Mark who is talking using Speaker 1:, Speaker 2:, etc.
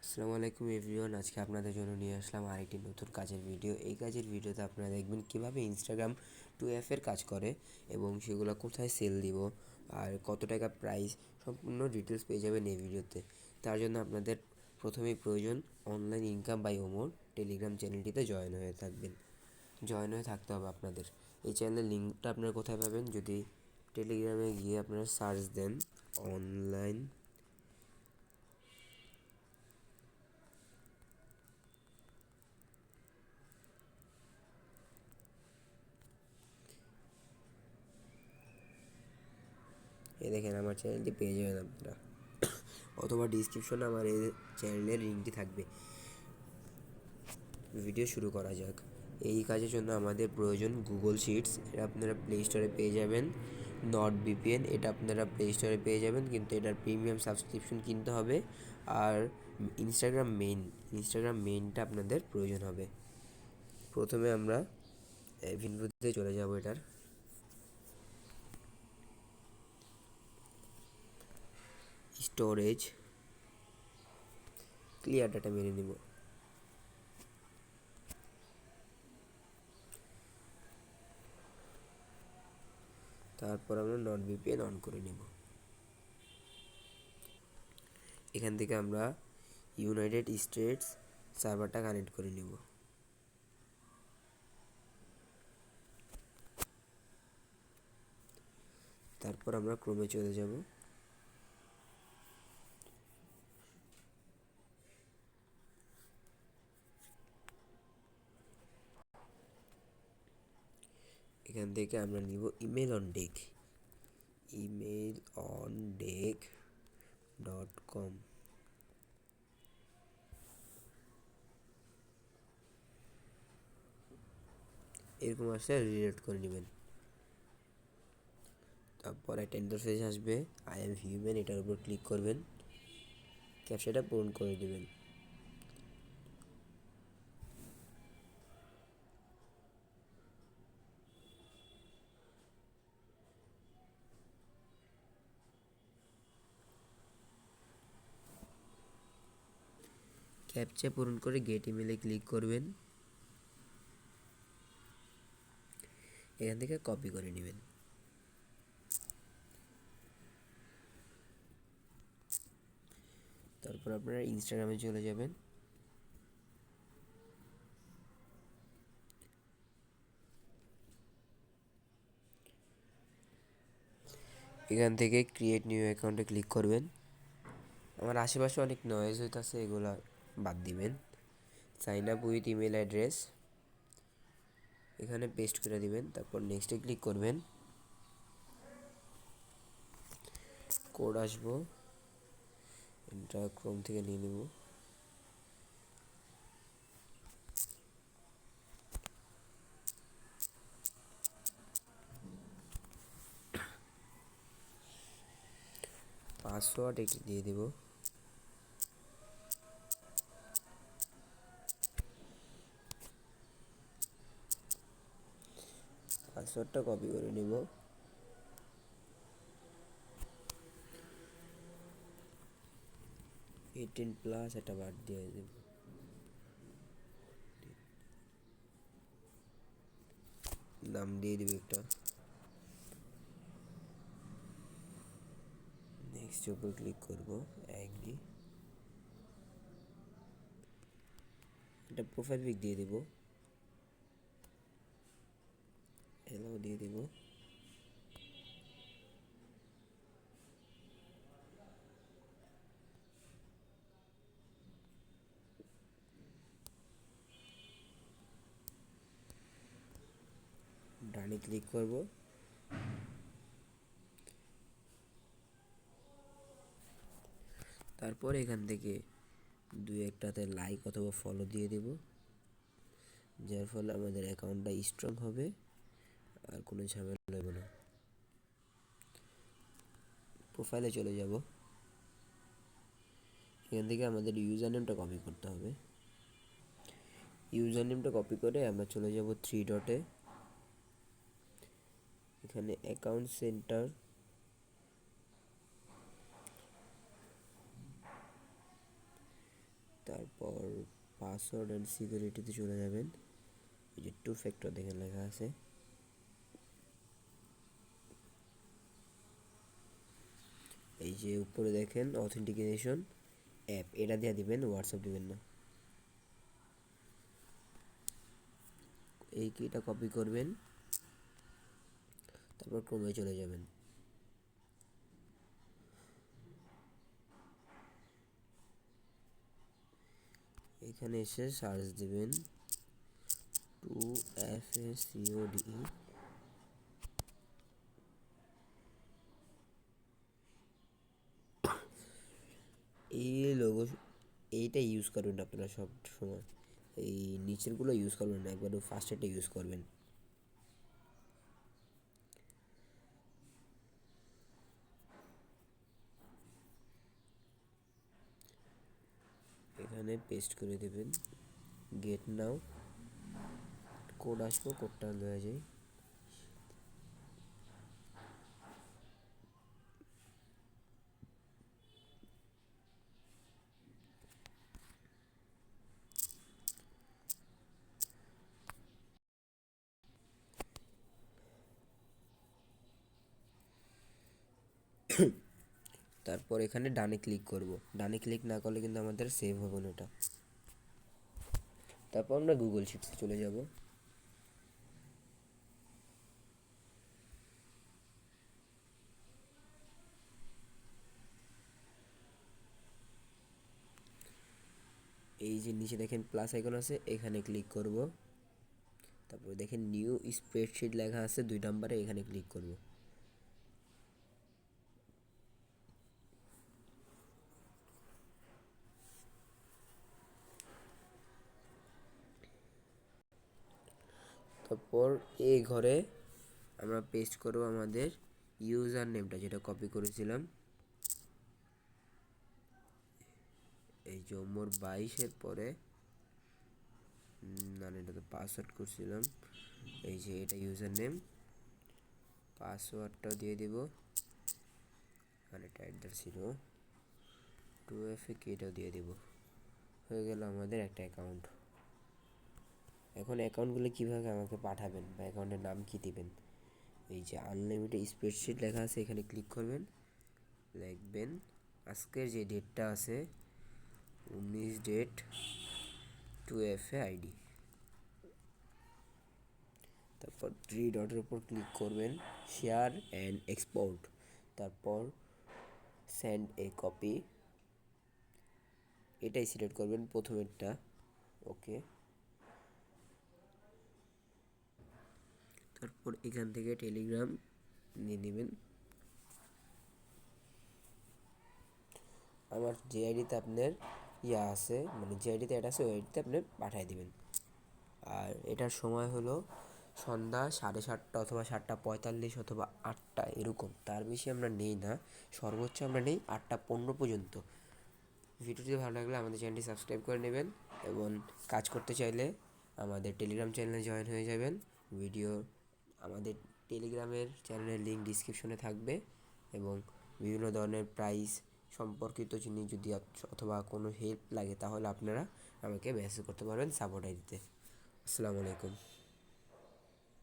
Speaker 1: আসসালামু আলাইকুম এভরিওয়ান। আজকে আপনাদের জন্য নিয়ে আসলাম আরেকটি নতুন কাজের ভিডিও। এই কাজের ভিডিওতে আপনারা দেখবেন কীভাবে ইনস্টাগ্রাম 2F এর কাজ করে এবং সেগুলো কোথায় সেল দিব আর কত টাকা প্রাইস, সম্পূর্ণ ডিটেলস পেয়ে যাবেন এই ভিডিওতে। তার জন্য আপনাদের প্রথমেই প্রয়োজন online income by Omar Telegram চ্যানেলটিতে জয়েন হয়ে থাকতে হবে আপনাদের। এই চ্যানেলের লিঙ্কটা আপনারা কোথায় পাবেন? যদি টেলিগ্রামে গিয়ে আপনারা সার্চ দেন অনলাইন দেখেন আমার চ্যানেলটি পেয়ে যাবেন আপনারা, অথবা ডিসক্রিপশনে আমার এই চ্যানেলের লিঙ্কটি থাকবে। ভিডিও শুরু করা যাক। এই কাজের জন্য আমাদের প্রয়োজন গুগল শিটস, এটা আপনারা প্লে স্টোরে পেয়ে যাবেন। নট ভিপিএন, এটা আপনারা প্লে স্টোরে পেয়ে যাবেন, কিন্তু এটার প্রিমিয়াম সাবস্ক্রিপশন কিনতে হবে। আর ইনস্টাগ্রাম মেইনটা আপনাদের প্রয়োজন হবে। প্রথমে আমরা ভিনভুতে চলে যাব। এটার স্টোরেজ ক্লিয়ার ডাটা মেনে নিব। তারপর আমরা নট ভিপিএন অন করে নেব। এখান থেকে আমরা ইউনাইটেড স্টেটস সার্ভারটা কানেক্ট করে নেব। তারপর আমরা ক্রোমে চলে যাব। এখান থেকে আমরা নিব emailondek.com। এরকম আসলে রিলেট করে নেবেন। তারপর একটা ইন্টারফেস আসবে, আই এম হিউম্যান, এটার উপর ক্লিক করবেন, ক্যাপচাটা পূরণ করে দেবেন। ক্যাপচা পূরণ করে গেট ইমেলে ক্লিক করবেন। এখান থেকে কপি করে নেবেন। তারপর আপনারা ইনস্টাগ্রামে চলে যাবেন। এখান থেকে ক্রিয়েট নিউ অ্যাকাউন্টে ক্লিক করবেন। আমার আশেপাশে অনেক নয়েজ হইতেছে, এগুলা বাদ দিবেন। Sign up with email address এখানে পেস্ট করে দিবেন। তারপর নেক্সটে ক্লিক করবেন। কোড আসবো, এটা ক্রোম থেকে নিয়ে নেব। পাসওয়ার্ড এটি দিয়ে দেব। পাসওয়ার্ডটা কপি করে নেব। +18 এটা বাদ দিয়ে দেব। নাম দিয়ে দেব একটা। নেক্সট উপর ক্লিক করব, অ্যাগ্রি। এটা প্রোফাইল পিক দিয়ে দেব, এলাও দিয়ে দেব। ডানে ক্লিক করব। তারপর এখান থেকে দুই একটাতে লাইক অথবা ফলো দিয়ে দেব, যার ফলে আমাদের অ্যাকাউন্টটা স্ট্রং হবে আর কোনো ঝামেলা হবে না। প্রোফাইলে চলে যাব। এখান থেকে আমাদের ইউজার নেমটা কপি করতে হবে। ইউজার নেমটা কপি করে আমরা চলে যাব 3 ডটে। এখানে অ্যাকাউন্ট সেন্টার, তারপর পাসওয়ার্ড অ্যান্ড সিকিউরিটিতে চলে যাবেন। এই যে 2 ফ্যাক্টর দেখেন লেখা আছে, এই যে উপরে দেখেন অথেন্টিকেশন অ্যাপ, এটা দিয়ে দিবেন, হোয়াটসঅ্যাপ দিবেন না। এই কিটা কপি করবেন, তারপর ক্রমে চলে যাবেন। এখানে এসে সার্চ দিবেন 2FACODE। এই লোগো, এইটা ইউজ করবেন আপনারা সব সময়, এই নিচেরগুলো ইউজ করবেন না, একবার ফার্স্টেরটা ইউজ করবেন। এখানে পেস্ট করে দেবেন, গেট নাও, কোড আসবো, কোডটা দেওয়া যায়। তারপর এখানে ডানে ক্লিক করব, ডানে ক্লিক না করলে কিন্তু আমাদের সেভ হবে না এটা। তারপর আমরা গুগল শিটসে চলে যাব। এই যে নিচে দেখেন প্লাস আইকন আছে, এখানে ক্লিক করব। তারপর দেখেন নিউ স্প্রেডশিট লেখা আছে 2 নম্বরে, এখানে ক্লিক করব। তারপর এই ঘরে আমরা পেস্ট করব আমাদের ইউজার নেমটা, যেটা কপি করেছিলাম। এই যে ওমর 22-এর পরে, না এটা তো পাসওয়ার্ড করছিলাম, এই যে এটা ইউজার নেম, পাসওয়ার্ডটাও দিয়ে দিব, মানে টাইটার ছিল 2FA এটাও দিয়ে দিব। হয়ে গেল আমাদের একটা অ্যাকাউন্ট। এখন অ্যাকাউন্টগুলো কীভাবে আমাকে পাঠাবেন বা অ্যাকাউন্টের নাম কী দিবেন, এই যে আনলিমিটেড স্প্রেডশিট লেখা আছে, এখানে ক্লিক করবেন, লিখবেন আজকের যে ডেটটা আছে 19 ডেট 2FA আইডি। তারপর 3 ডটের উপর ক্লিক করবেন, শেয়ার অ্যান্ড এক্সপোর্ট, তারপর সেন্ড এ কপি, এটাই সিলেক্ট করবেন প্রথমেরটা। ওকে, তারপর এখান থেকে টেলিগ্রাম নিয়ে নেবেন। আমার যে আইডিতে আপনার ইয়া আছে, মানে যে আইডিতে অ্যাড আছে ওই আইডিতে আপনি পাঠিয়ে দিবেন। আর এটার সময় হলো সন্ধ্যা 7:30 অথবা 7:45 অথবা 8টা এরকম, তার বেশি আমরা নেই না, সর্বোচ্চ আমরা নেই 8:15 পর্যন্ত। ভিডিওটি ভালো লাগলে আমাদের চ্যানেলটি সাবস্ক্রাইব করে নেবেন এবং কাজ করতে চাইলে আমাদের টেলিগ্রাম চ্যানেলে জয়েন হয়ে যাবেন। ভিডিও আমাদের টেলিগ্রামের চ্যানেলের লিঙ্ক ডিসক্রিপশনে থাকবে, এবং বিভিন্ন ধরনের প্রাইস সম্পর্কিত জিনিস যদি অথবা কোনো হেল্প লাগে তাহলে আপনারা আমাকে মেসেজ করতে পারবেন সাপোর্ট আইডিতে। আসসালামু আলাইকুম।